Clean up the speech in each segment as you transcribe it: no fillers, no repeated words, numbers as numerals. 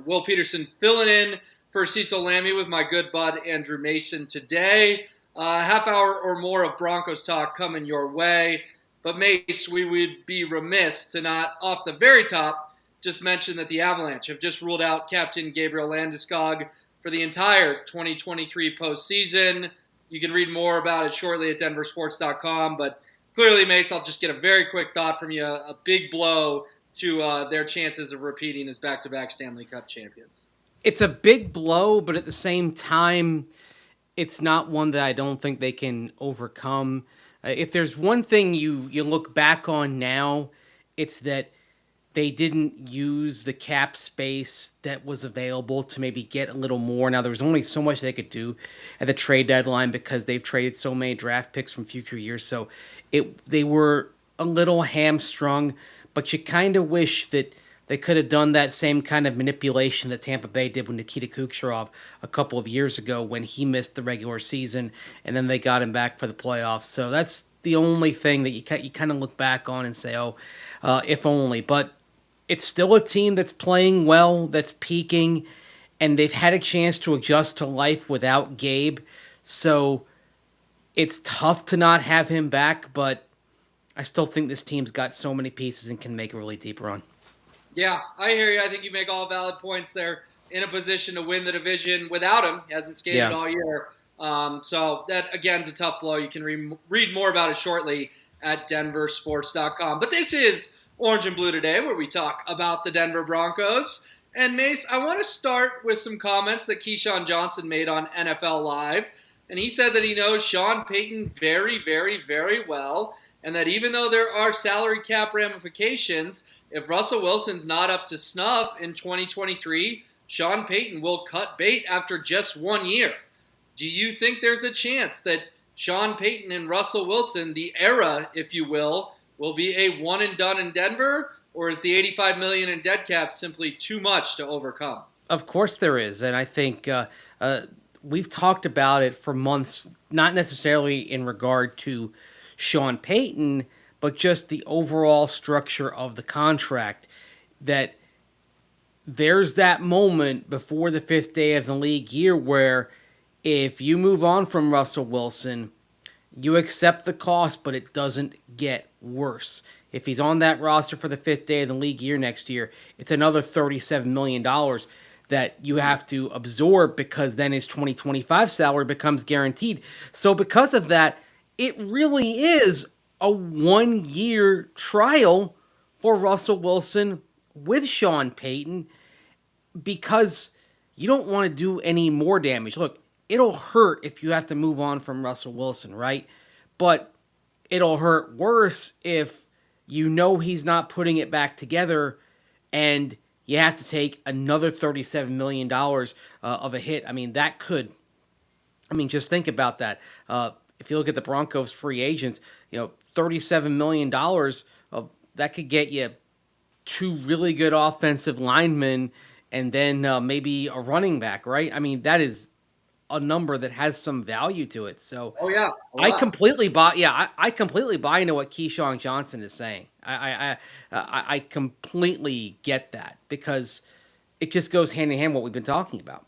Will Petersen filling in for Cecil Lammy with my good bud Andrew Mason today. Half hour or more of Broncos talk coming your way. But Mace, we would be remiss to not, off the very top, just mention that the Avalanche have just ruled out Captain Gabriel Landeskog for the entire 2023 postseason. You can read more about it shortly at denversports.com. But clearly, Mace, I'll just get a very quick thought from you. A big blow to their chances of repeating as back-to-back Stanley Cup champions. It's a big blow, but at the same time, it's not one that I don't think they can overcome. If there's one thing you look back on now, it's that they didn't use the cap space that was available to maybe get a little more. Now, there was only so much they could do at the trade deadline because they've traded so many draft picks from future years. So they were a little hamstrung, but you kind of wish that they could have done that same kind of manipulation that Tampa Bay did with Nikita Kucherov a couple of years ago when he missed the regular season, and then they got him back for the playoffs. So that's the only thing that you kind of look back on and say, if only. But it's still a team that's playing well, that's peaking, and they've had a chance to adjust to life without Gabe. So it's tough to not have him back, but I still think this team's got so many pieces and can make a really deep run. Yeah, I hear you. I think you make all valid points. They're in a position to win the division without him. He hasn't skated all year. So that, again, is a tough blow. You can read more about it shortly at denversports.com. But this is Orange and Blue Today, where we talk about the Denver Broncos. And, Mace, I want to start with some comments that Keyshawn Johnson made on NFL Live. And he said that he knows Sean Payton very, very, very well, and that even though there are salary cap ramifications, if Russell Wilson's not up to snuff in 2023, Sean Payton will cut bait after just 1 year. Do you think there's a chance that Sean Payton and Russell Wilson, the era, if you will be a one and done in Denver, or is the $85 million in dead cap simply too much to overcome? Of course there is, and I think we've talked about it for months, not necessarily in regard to Sean Payton, but just the overall structure of the contract, that there's that moment before the fifth day of the league year where if you move on from Russell Wilson, you accept the cost, but it doesn't get worse. If he's on that roster for the fifth day of the league year next year, it's another $37 million that you have to absorb because then his 2025 salary becomes guaranteed. So because of that, it really is a 1 year trial for Russell Wilson with Sean Payton because you don't want to do any more damage. Look, it'll hurt if you have to move on from Russell Wilson, right? But it'll hurt worse if you know he's not putting it back together and you have to take another $37 million of a hit. I mean, just think about that. If you look at the Broncos free agents, $37 million, that could get you two really good offensive linemen and then maybe a running back, right? I mean, that is a number that has some value to it. So I completely buy. Yeah, I completely buy into what Keyshawn Johnson is saying. I completely get that because it just goes hand in hand what we've been talking about.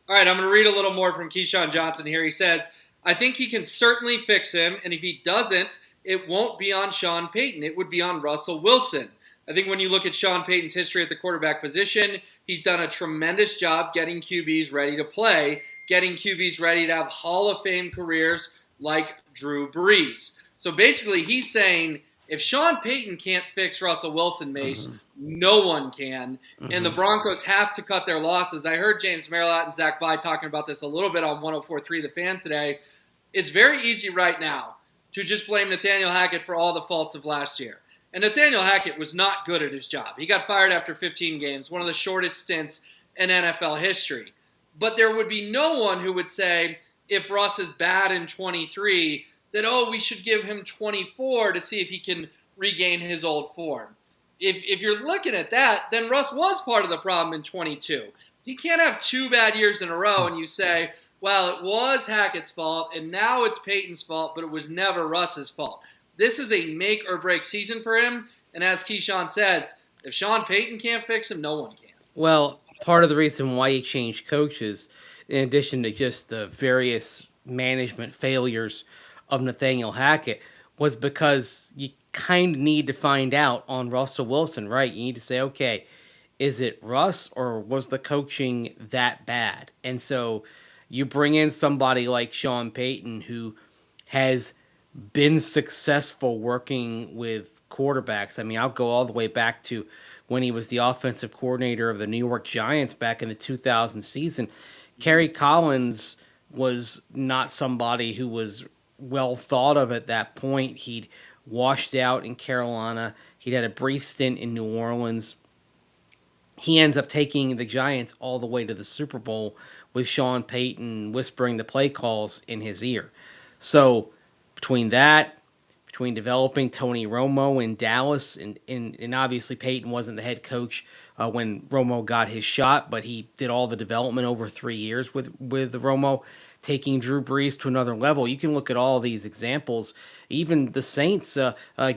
All right, I'm going to read a little more from Keyshawn Johnson here. He says, I think he can certainly fix him, and if he doesn't, it won't be on Sean Payton. It would be on Russell Wilson. I think when you look at Sean Payton's history at the quarterback position, he's done a tremendous job getting QBs ready to play, getting QBs ready to have Hall of Fame careers like Drew Brees. So basically, he's saying if Sean Payton can't fix Russell Wilson, Mace, no one can. And the Broncos have to cut their losses. I heard James Merrillat and Zach Bye talking about this a little bit on 104.3 The Fan today. It's very easy right now to just blame Nathaniel Hackett for all the faults of last year. And Nathaniel Hackett was not good at his job. He got fired after 15 games, one of the shortest stints in NFL history. But there would be no one who would say, if Russ is bad in 23, that, we should give him 24 to see if he can regain his old form. If you're looking at that, then Russ was part of the problem in 22. He can't have 2 bad years in a row and you say, well, it was Hackett's fault and now it's Payton's fault, but it was never Russ's fault. This is a make or break season for him. And as Keyshawn says, if Sean Payton can't fix him, no one can. Well, part of the reason why he changed coaches, in addition to just the various management failures of Nathaniel Hackett, was because you kind of need to find out on Russell Wilson, right? You need to say, okay, is it Russ or was the coaching that bad? And so you bring in somebody like Sean Payton who has been successful working with quarterbacks. I mean, I'll go all the way back to when he was the offensive coordinator of the New York Giants back in the 2000 season. Kerry Collins was not somebody who was well thought of at that point. He'd washed out in Carolina. He'd had a brief stint in New Orleans. He ends up taking the Giants all the way to the Super Bowl with Sean Payton whispering the play calls in his ear. So between that, between developing Tony Romo in Dallas, and obviously Payton wasn't the head coach when Romo got his shot, but he did all the development over 3 years with Romo, taking Drew Brees to another level. You can look at all these examples. Even the Saints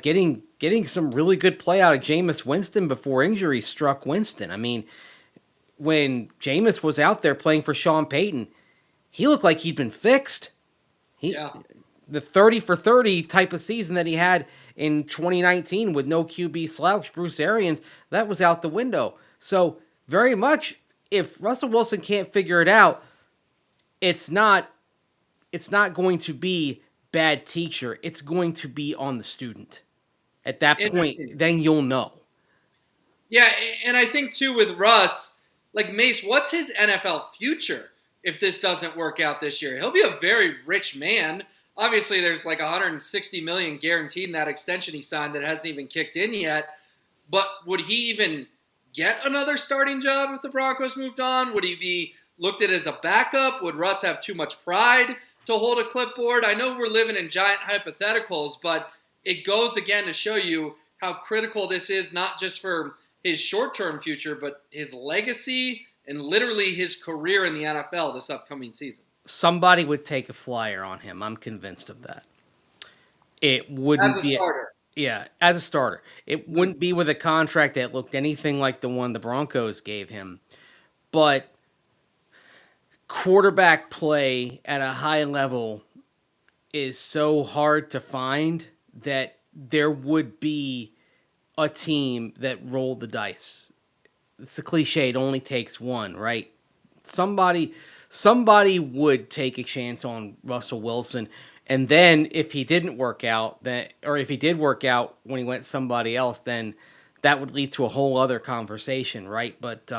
getting some really good play out of Jameis Winston before injury struck Winston. I mean, when Jameis was out there playing for Sean Payton, he looked like he'd been fixed. Yeah. The 30 for 30 type of season that he had in 2019 with no QB slouch, Bruce Arians, that was out the window. So very much, if Russell Wilson can't figure it out, it's not going to be bad teacher. It's going to be on the student. At that point, then you'll know. Yeah, and I think too with Russ, like Mace, what's his NFL future if this doesn't work out this year? He'll be a very rich man. Obviously, there's like 160 million guaranteed in that extension he signed that hasn't even kicked in yet. But would he even get another starting job if the Broncos moved on? Would he be looked at as a backup? Would Russ have too much pride to hold a clipboard? I know we're living in giant hypotheticals, but it goes again to show you how critical this is, not just for his short-term future, but his legacy and literally his career in the NFL this upcoming season. Somebody would take a flyer on him. I'm convinced of that. It wouldn't be as a starter. Yeah, as a starter. It wouldn't be with a contract that looked anything like the one the Broncos gave him. But quarterback play at a high level is so hard to find that there would be a team that rolled the dice. It's the cliche, it only takes one, right? Somebody would take a chance on Russell Wilson, and then if he didn't work out, or if he did work out when he went somebody else, then that would lead to a whole other conversation, right? But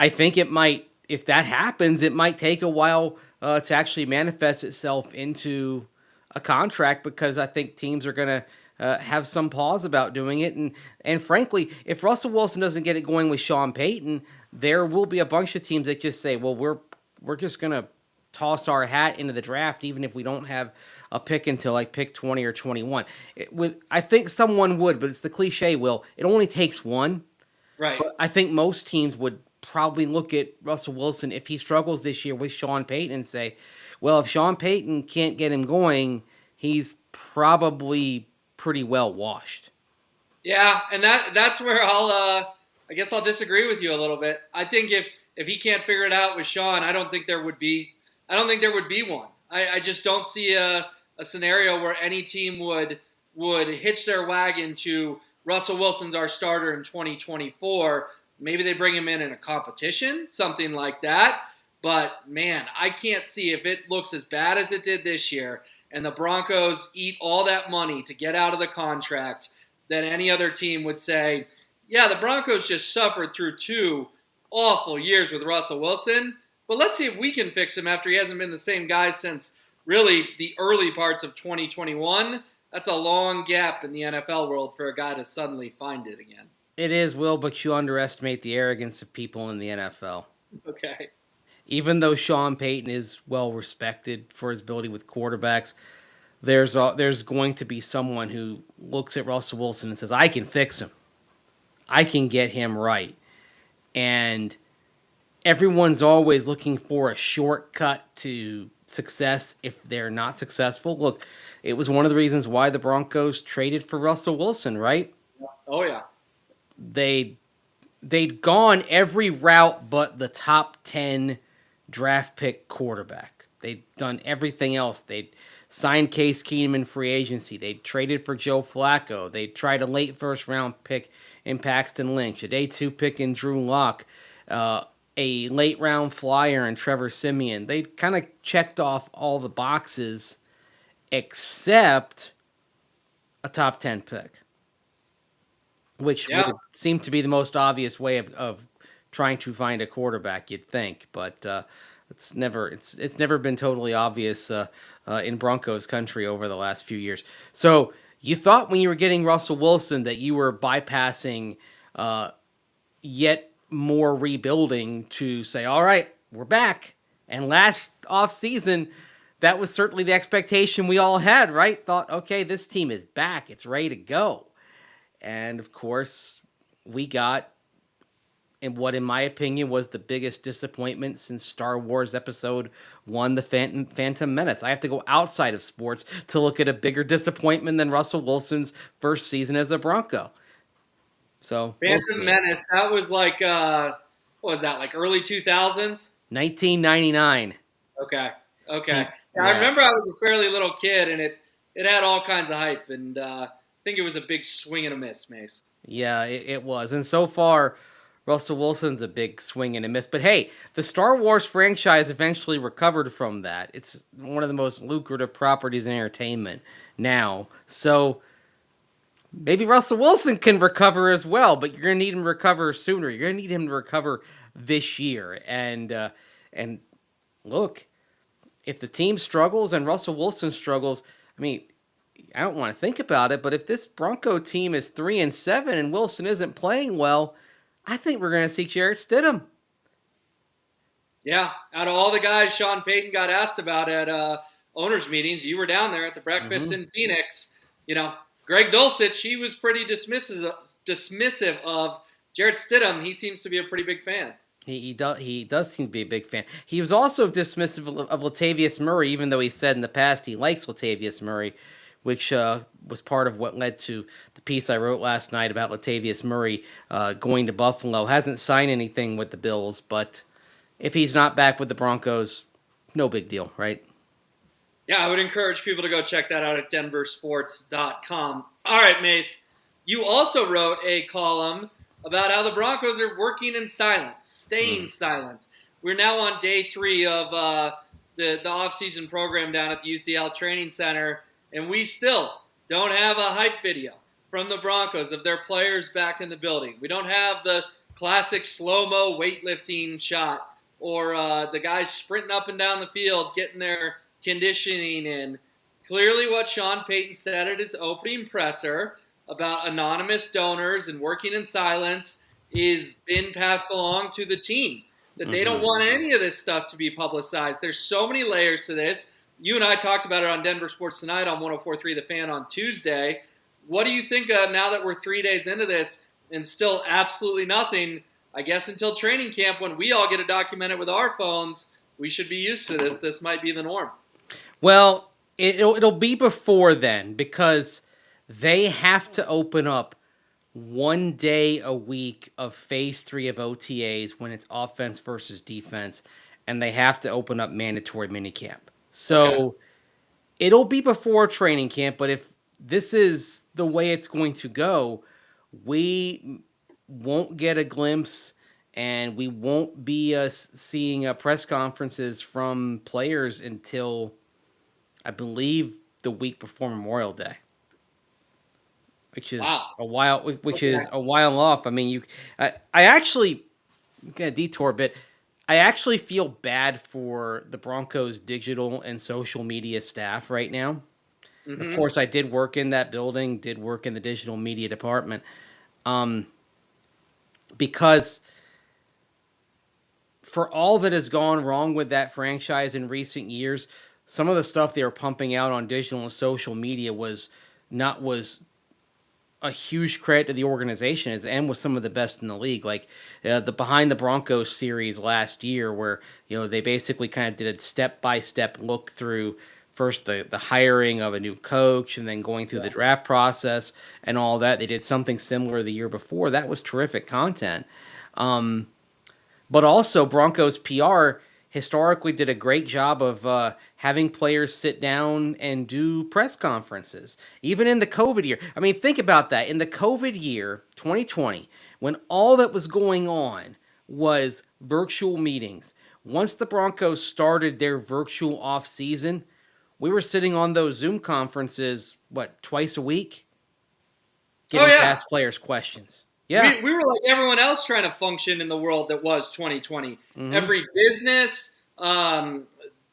I think it might, if that happens, it might take a while to actually manifest itself into a contract, because I think teams are going to have some pause about doing it. And frankly, if Russell Wilson doesn't get it going with Sean Payton, there will be a bunch of teams that just say, well, we're just going to toss our hat into the draft, even if we don't have a pick until like pick 20 or 21. I think someone would, but it's the cliche, Will. It only takes one. Right. But I think most teams would probably look at Russell Wilson, if he struggles this year with Sean Payton, and say, well, if Sean Payton can't get him going, he's probably pretty well washed. Yeah, and that's where I guess I'll disagree with you a little bit. I think if he can't figure it out with Sean, I don't think there would be one. I just don't see a scenario where any team would hitch their wagon to Russell Wilson's our starter in 2024. Maybe they bring him in a competition, something like that. But, man, I can't see, if it looks as bad as it did this year and the Broncos eat all that money to get out of the contract, that any other team would say, yeah, the Broncos just suffered through 2 awful years with Russell Wilson, but let's see if we can fix him after he hasn't been the same guy since really the early parts of 2021. That's a long gap in the NFL world for a guy to suddenly find it again. It is, Will, but you underestimate the arrogance of people in the NFL. Okay. Even though Sean Payton is well respected for his ability with quarterbacks, there's going to be someone who looks at Russell Wilson and says, I can fix him. I can get him right. And everyone's always looking for a shortcut to success if they're not successful. Look, it was one of the reasons why the Broncos traded for Russell Wilson, right? Oh, yeah. They they'd gone every route but the top 10 draft pick quarterback. They'd done everything else. They'd signed Case Keenum in free agency. They'd traded for Joe Flacco. They tried a late first round pick in Paxton Lynch, a day 2 pick in Drew Lock, a late round flyer in Trevor Siemian. They kind of checked off all the boxes except a top 10 pick, which would seem to be the most obvious way of trying to find a quarterback, you'd think, but it's never been totally obvious in Broncos country over the last few years. So you thought when you were getting Russell Wilson that you were bypassing yet more rebuilding to say, all right, we're back. And last offseason, that was certainly the expectation we all had, right? Thought, okay, this team is back. It's ready to go. And of course, we got in what, in my opinion, was the biggest disappointment since Star Wars Episode 1, The Phantom Menace. I have to go outside of sports to look at a bigger disappointment than Russell Wilson's first season as a Bronco. So Phantom Menace, that was like, what was that, like early 2000s? 1999. Okay. Yeah. I remember I was a fairly little kid, and it had all kinds of hype, and I think it was a big swing and a miss, Mace. Yeah, it was. And so far, Russell Wilson's a big swing and a miss. But hey, the Star Wars franchise eventually recovered from that. It's one of the most lucrative properties in entertainment now. So maybe Russell Wilson can recover as well, but you're going to need him to recover sooner. You're going to need him to recover this year. And look, if the team struggles and Russell Wilson struggles, I mean, I don't want to think about it, but if this Bronco team is 3-7 and Wilson isn't playing well, I think we're going to see Jarrett Stidham. Yeah, out of all the guys Sean Payton got asked about at owners' meetings, you were down there at the breakfast in Phoenix. You know, Greg Dulcich, he was pretty dismissive of Jarrett Stidham. He seems to be a pretty big fan. He does seem to be a big fan. He was also dismissive of Latavius Murray, even though he said in the past he likes Latavius Murray, which was part of what led to the piece I wrote last night about Latavius Murray going to Buffalo. Hasn't signed anything with the Bills, but if he's not back with the Broncos, no big deal, right? Yeah, I would encourage people to go check that out at denversports.com. All right, Mace, you also wrote a column about how the Broncos are working in silence, staying silent. We're now on day 3 of the offseason program down at the UCL Training Center, and we still don't have a hype video from the Broncos of their players back in the building. We don't have the classic slow-mo weightlifting shot or the guys sprinting up and down the field getting their conditioning in. Clearly what Sean Payton said at his opening presser about anonymous donors and working in silence is been passed along to the team. That they don't want any of this stuff to be publicized. There's so many layers to this. You and I talked about it on Denver Sports Tonight on 104.3 The Fan on Tuesday. What do you think now that we're 3 days into this and still absolutely nothing? I guess until training camp when we all get to document it with our phones, we should be used to this. This might be the norm. Well, it'll be before then because they have to open up 1 day a week of phase 3 of OTAs when it's offense versus defense, and they have to open up mandatory minicamp. So it'll be before training camp, but if this is the way it's going to go, we won't get a glimpse and we won't be seeing press conferences from players until, I believe, the week before Memorial Day. Which is a while. Is a while off. I mean, I actually, I'm gonna detour a bit. I actually feel bad for the Broncos' digital and social media staff right now. Of course, I did work in that building. Did work in the digital media department, because for all that has gone wrong with that franchise in recent years, some of the stuff they were pumping out on digital and social media was a huge credit to the organization and was some of the best in the league. Like the Behind the Broncos series last year where, they basically kind of did a step-by-step look through first the hiring of a new coach and then going through the draft process and all that. They did something similar the year before. That was terrific content. But also, Broncos PR historically did a great job of having players sit down and do press conferences, even in the COVID year. I mean, think about that. In the COVID year, 2020, when all that was going on was virtual meetings, once the Broncos started their virtual off season, we were sitting on those Zoom conferences, what, twice a week, Oh getting yeah, past players' questions. Yeah. we were like everyone else trying to function in the world that was 2020. Hmm. Every business,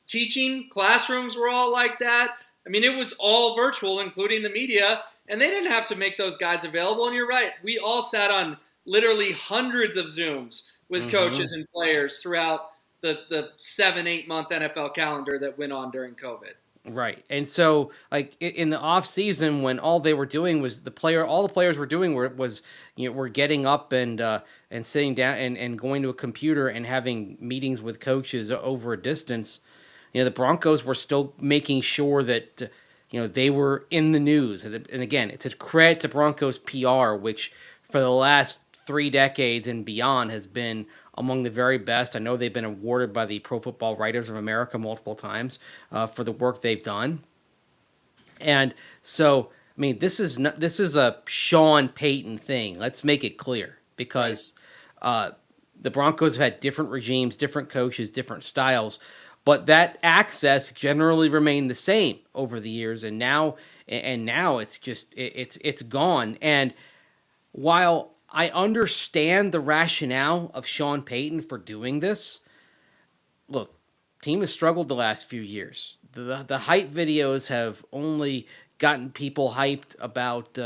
teaching, classrooms were all like that. I mean, it was all virtual, including the media, and they didn't have to make those guys available. And you're right, we all sat on literally hundreds of Zooms with Hmm. coaches and players throughout the 7-8 month NFL calendar that went on during COVID. Right. And so like in the off season when all they were doing was all the players were doing were getting up and sitting down and going to a computer and having meetings with coaches over a distance. The Broncos were still making sure that they were in the news. And again, it's a credit to Broncos PR, which for the last 3 decades and beyond has been among the very best. I know they've been awarded by the Pro Football Writers of America multiple times for the work they've done. And so, I mean, this is a Sean Payton thing. Let's make it clear Right. because the Broncos have had different regimes, different coaches, different styles, but that access generally remained the same over the years. And now it's gone. And while I understand the rationale of Sean Payton for doing this, look, team has struggled the last few years. The hype videos have only gotten people hyped about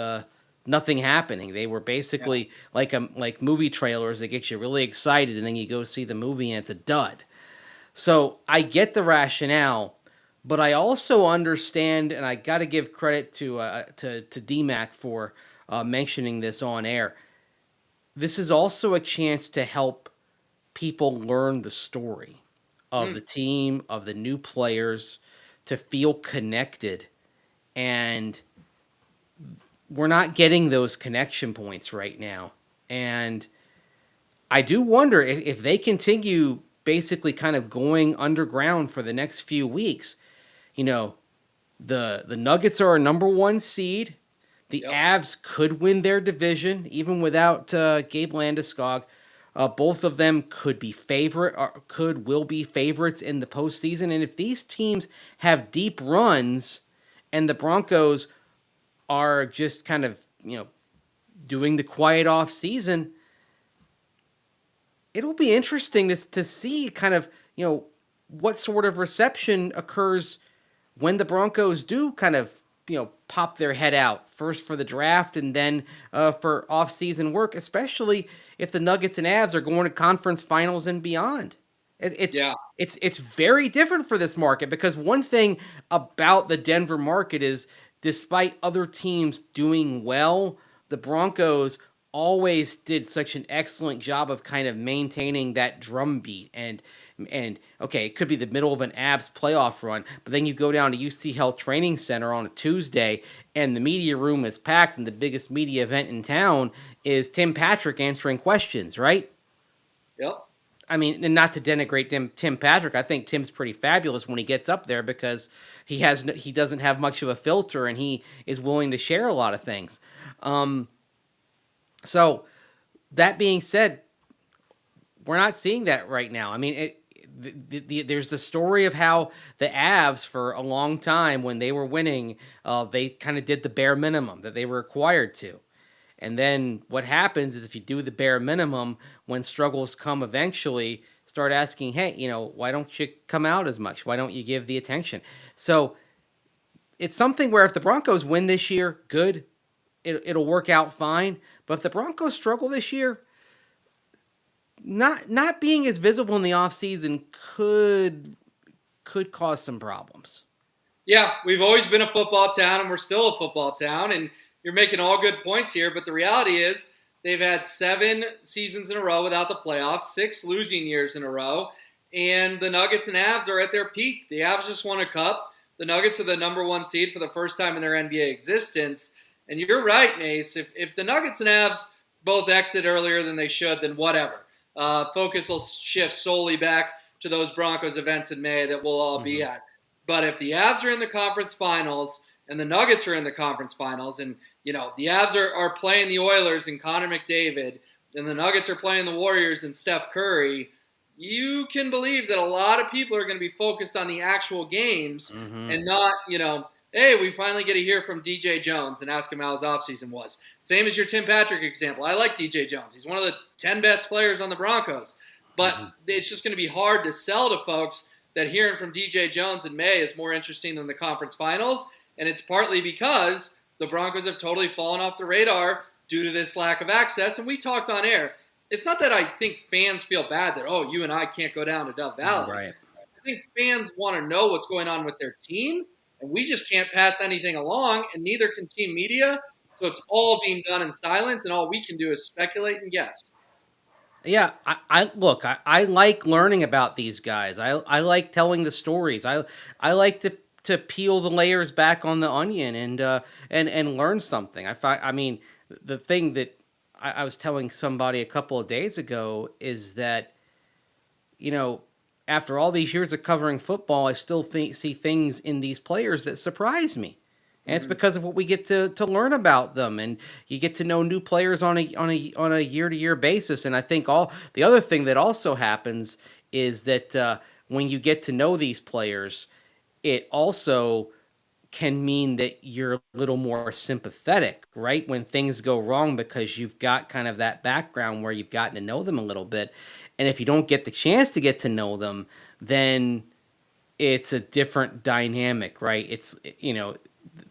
nothing happening. They were Yeah. basically like movie trailers that get you really excited, and then you go see the movie and it's a dud. So I get the rationale, but I also understand, and I got to give credit to DMAC for mentioning this on air. This is also a chance to help people learn the story of the Mm. team, of the new players, to feel connected. And we're not getting those connection points right now. And I do wonder if they continue basically kind of going underground for the next few weeks. You know, the Nuggets are a number one seed. The Yep. Avs could win their division even without Gabe Landeskog. Both of them could be will be favorites in the postseason. And if these teams have deep runs, and the Broncos are just kind of doing the quiet off season, it'll be interesting to see kind of what sort of reception occurs when the Broncos do kind of pop their head out first for the draft and then for off-season work, especially if the Nuggets and Avs are going to conference finals and beyond. It, it's Yeah. it's very different for this market because one thing about the Denver market is despite other teams doing well, the Broncos always did such an excellent job of kind of maintaining that drumbeat and okay, it could be the middle of an Abs playoff run, but then you go down to UC Health Training Center on a Tuesday, and the media room is packed, and the biggest media event in town is Tim Patrick answering questions, right? Yep. I mean, and not to denigrate Tim Patrick, I think Tim's pretty fabulous when he gets up there because he doesn't have much of a filter, and he is willing to share a lot of things. So that being said, we're not seeing that right now. I mean, there's the story of how the Avs, for a long time when they were winning, they kind of did the bare minimum that they were required to. And then what happens is if you do the bare minimum, when struggles come eventually, start asking, hey, why don't you come out as much? Why don't you give the attention? So it's something where if the Broncos win this year, good, it'll work out fine. But if the Broncos struggle this year, not being as visible in the offseason could cause some problems. Yeah, we've always been a football town, and we're still a football town. And you're making all good points here, but the reality is they've had 7 seasons in a row without the playoffs, 6 losing years in a row, and the Nuggets and Avs are at their peak. The Avs just won a cup. The Nuggets are the number 1 seed for the first time in their NBA existence. And you're right, Mace. If the Nuggets and Avs both exit earlier than they should, then whatever. focus will shift solely back to those Broncos events in May that we'll all be at. But if the Avs are in the conference finals and the Nuggets are in the conference finals, and the Avs are playing the Oilers and Connor McDavid, and the Nuggets are playing the Warriors and Steph Curry, you can believe that a lot of people are going to be focused on the actual games and not, hey, we finally get to hear from DJ Jones and ask him how his offseason was. Same as your Tim Patrick example. I like DJ Jones. He's one of the 10 best players on the Broncos. But it's just going to be hard to sell to folks that hearing from DJ Jones in May is more interesting than the conference finals. And it's partly because the Broncos have totally fallen off the radar due to this lack of access. And we talked on air. It's not that I think fans feel bad that, oh, you and I can't go down to Dove Valley. Right. I think fans want to know what's going on with their team, and we just can't pass anything along, and neither can team media. So it's all being done in silence, and all we can do is speculate and guess. Yeah, I like learning about these guys. I like telling the stories. I like to peel the layers back on the onion and learn something. I mean, the thing that I was telling somebody a couple of days ago is that, after all these years of covering football, I still see things in these players that surprise me. And it's because of what we get to learn about them, and you get to know new players on a year-to-year basis. And I think the other thing that also happens is that when you get to know these players, it also can mean that you're a little more sympathetic, right? When things go wrong, because you've got kind of that background where you've gotten to know them a little bit. And if you don't get the chance to get to know them, then it's a different dynamic, right? It's,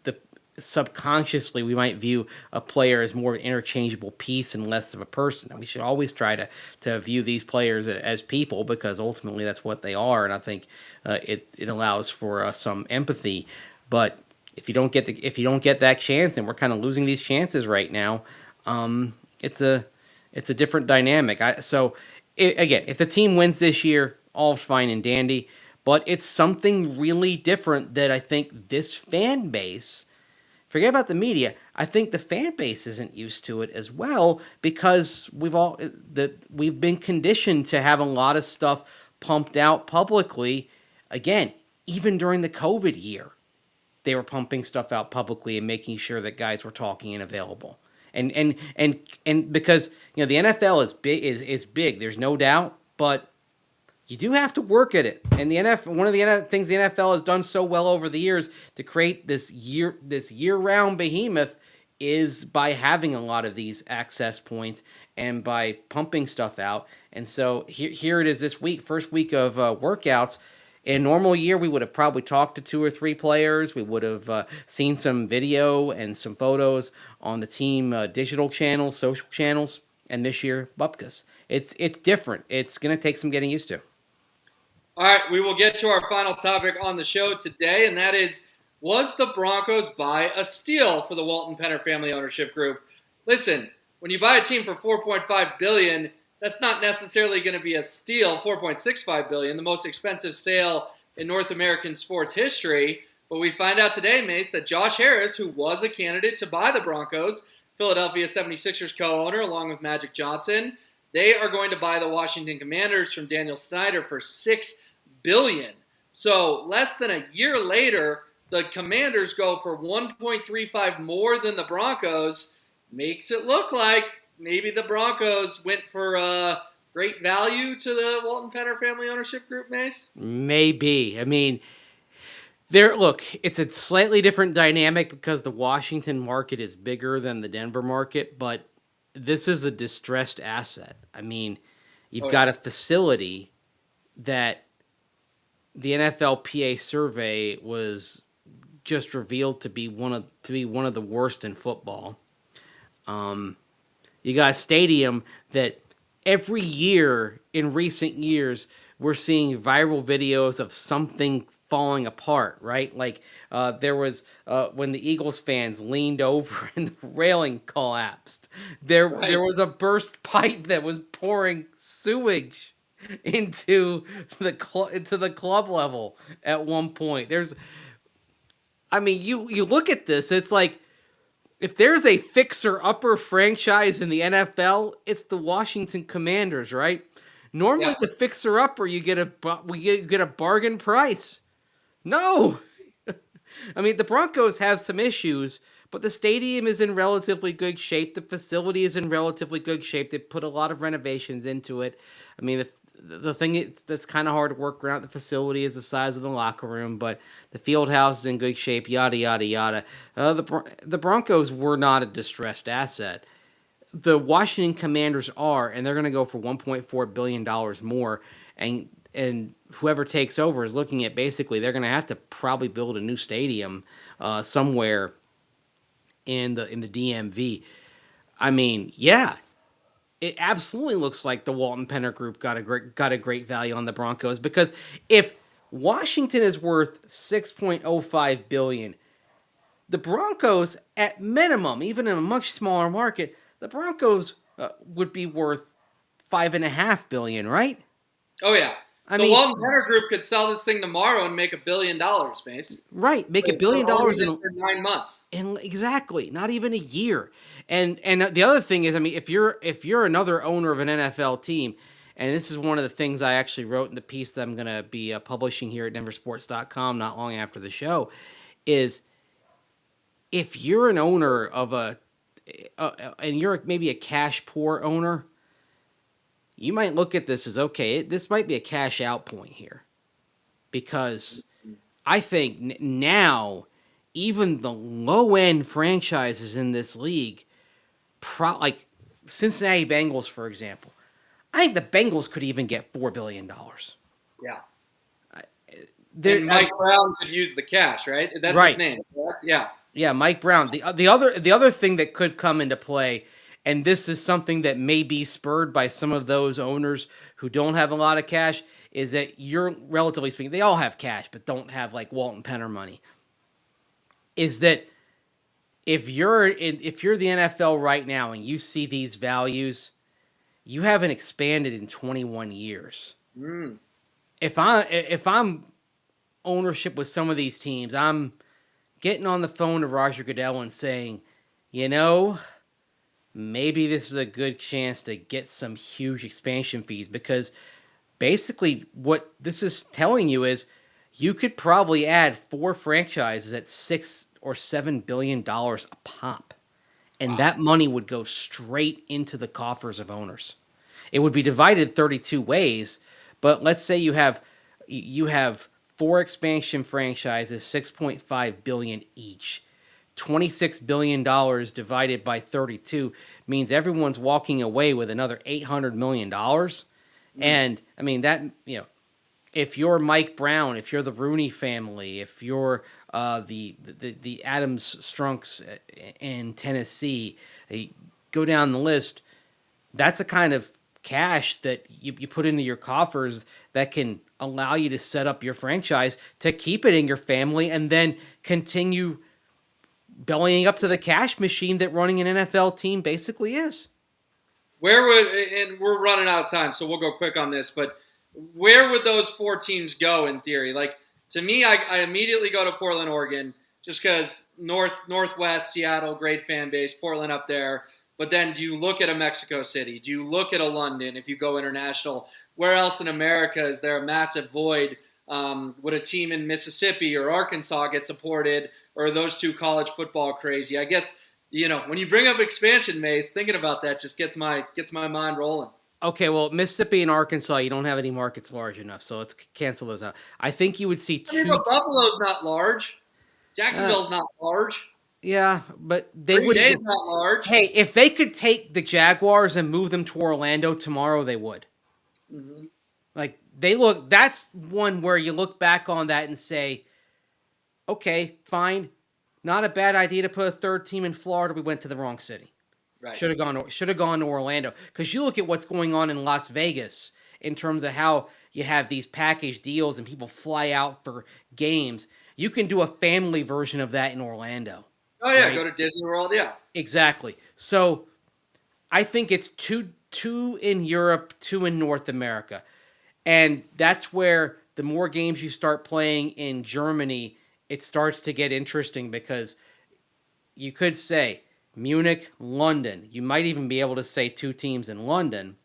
the subconsciously we might view a player as more of an interchangeable piece and less of a person. And we should always try to view these players as people, because ultimately that's what they are. And I think it allows for some empathy. But if you don't get that chance, and we're kind of losing these chances right now, it's a different dynamic. Again, if the team wins this year, all's fine and dandy. But it's something really different that I think this fan base, forget about the media, I think the fan base isn't used to it as well, because we've been conditioned to have a lot of stuff pumped out publicly. Again, even during the COVID year, they were pumping stuff out publicly and making sure that guys were talking and available. And because the NFL is big, there's no doubt, but you do have to work at it. And one of the things the NFL has done so well over the years to create this year-round behemoth is by having a lot of these access points and by pumping stuff out. And so here it is this week, first week of workouts. In a normal year, we would have probably talked to 2 or 3 players. We would have seen some video and some photos on the team digital channels, social channels. And this year, bupkis. It's different. It's going to take some getting used to. All right, we will get to our final topic on the show today, and that is, was the Broncos buy a steal for the Walton Penner family ownership group? Listen, when you buy a team for $4.5 billion, that's not necessarily going to be a steal. $4.65 billion, the most expensive sale in North American sports history. But we find out today, Mace, that Josh Harris, who was a candidate to buy the Broncos, Philadelphia 76ers co-owner, along with Magic Johnson, they are going to buy the Washington Commanders from Daniel Snyder for $6 billion. So less than a year later, the Commanders go for $1.35 more than the Broncos. Makes it look like maybe the Broncos went for great value to the Walton Penner family ownership group, Mace? Maybe. I mean, it's a slightly different dynamic because the Washington market is bigger than the Denver market, but this is a distressed asset. I mean, you've got a facility that the NFLPA survey was just revealed to be one of the worst in football. You got a stadium that every year in recent years we're seeing viral videos of something falling apart, right? Like there was when the Eagles fans leaned over and the railing collapsed. There was a burst pipe that was pouring sewage into the club level at one point. You look at this, it's like, if there's a fixer-upper franchise in the NFL, it's the Washington Commanders, right? Normally, Yeah. the fixer-upper, you get a bargain price. No, I mean the Broncos have some issues, but the stadium is in relatively good shape. The facility is in relatively good shape. They put a lot of renovations into it. I mean the thing that's kind of hard to work around the facility is the size of the locker room, but the field house is in good shape. Yada yada yada. The Broncos were not a distressed asset. The Washington Commanders are, and they're going to go for $1.4 billion more, and whoever takes over is looking at basically they're going to have to probably build a new stadium somewhere in the DMV. I mean, yeah, it absolutely looks like the Walton Penner Group got a great value on the Broncos because if Washington is worth 6.05 billion, the Broncos at minimum, even in a much smaller market, the Broncos would be worth 5.5 billion, right? Oh yeah. I The mean, Walton Penner Group could sell this thing tomorrow and make $1 billion, Mace. right, make $1 billion For owning it for 9 months. in exactly not even a year. And the other thing is, I mean, if you're another owner of an NFL team, and this is one of the things I actually wrote in the piece that I'm going to be publishing here at denversports.com not long after the show, is if you're an owner of and you're maybe a cash poor owner, you might look at this as okay, this might be a cash out point here because I think now even the low end franchises in this league, like Cincinnati Bengals, for example, I think the Bengals could even get $4 billion. Yeah. They're, And Mike Brown could use the cash, right? That's right. his name, correct? Yeah. Yeah, Mike Brown. The other thing that could come into play, and this is something that may be spurred by some of those owners who don't have a lot of cash, is that you're relatively speaking, they all have cash, but don't have like Walton Penner money. Is that if you're the NFL right now and you see these values, you haven't expanded in 21 years. Mm. If I'm ownership with some of these teams, I'm getting on the phone to Roger Goodell and saying, maybe this is a good chance to get some huge expansion fees because basically what this is telling you is you could probably add 4 franchises at $6 or $7 billion a pop. And that money would go straight into the coffers of owners. It would be divided 32 ways, but let's say you have 4 expansion franchises, 6.5 billion each. $26 billion divided by 32 means everyone's walking away with another $800 million. And I mean that, if you're Mike Brown, if you're the Rooney family, if you're the Adams Strunks in Tennessee, go down the list. That's a kind of cash that you put into your coffers that can allow you to set up your franchise to keep it in your family and then continue bellying up to the cash machine that running an NFL team basically is. And we're running out of time, so we'll go quick on this, but where would those 4 teams go in theory? Like, to me, I immediately go to Portland, Oregon, just because Northwest, Seattle, great fan base, Portland up there. But then do you look at a Mexico City? Do you look at a London if you go international? Where else in America is there a massive void? Would a team in Mississippi or Arkansas get supported? Or are those two college football crazy? I guess, when you bring up expansion, Mace, thinking about that just gets my mind rolling. Okay, well, Mississippi and Arkansas, you don't have any markets large enough, so let's cancel those out. I think you would see I mean, but Buffalo's not large. Jacksonville's not large. Yeah, but they Green would. Bay's not large. Hey, if they could take the Jaguars and move them to Orlando tomorrow, they would. Mm-hmm. Like that's one where you look back on that and say, okay, fine, not a bad idea to put a 3rd team in Florida. We went to the wrong city. Right. Should have gone to Orlando because you look at what's going on in Las Vegas in terms of how you have these package deals and people fly out for games. You can do a family version of that in Orlando. Oh yeah, right? Go to Disney World. Yeah, exactly. So I think it's two in Europe, 2 in North America, and that's where the more games you start playing in Germany, it starts to get interesting because you could say Munich, London. You might even be able to say 2 teams in London.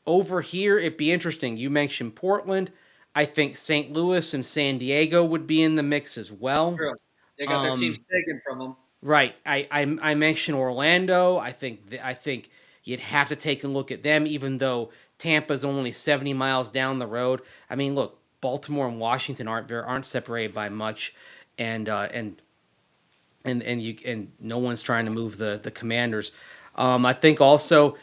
Over here, it'd be interesting. You mentioned Portland. I think St. Louis and San Diego would be in the mix as well. True. They got their Um, teams taken from them. right. I mentioned Orlando. I think you'd have to take a look at them, even though Tampa's only 70 miles down the road. I mean, look, Baltimore and Washington aren't separated by much, and and no one's trying to move the Commanders. I think also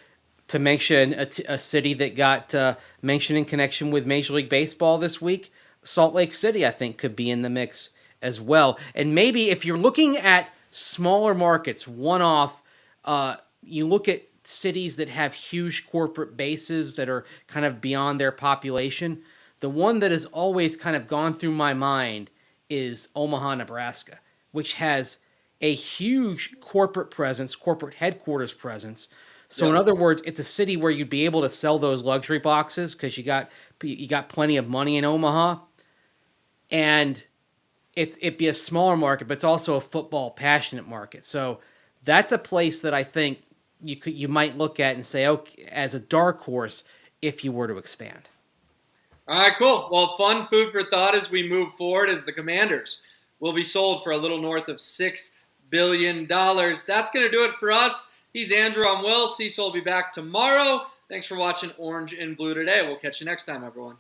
to mention a city that got mentioned in connection with Major League Baseball this week, Salt Lake City, I think, could be in the mix as well. And maybe if you're looking at smaller markets, one off, you look at cities that have huge corporate bases that are kind of beyond their population. The one that has always kind of gone through my mind is Omaha, Nebraska, which has a huge corporate presence, corporate headquarters presence. So in Yep. other words, it's a city where you'd be able to sell those luxury boxes because you got plenty of money in Omaha, and it'd be a smaller market, but it's also a football passionate market. So that's a place that I think you might look at and say, okay, as a dark horse, if you were to expand. All right, cool. Well, fun food for thought as we move forward as the Commanders will be sold for a little north of $6 billion. That's going to do it for us. He's Andrew. I'm Will. Cecil will be back tomorrow. Thanks for watching Orange and Blue today. We'll catch you next time, everyone.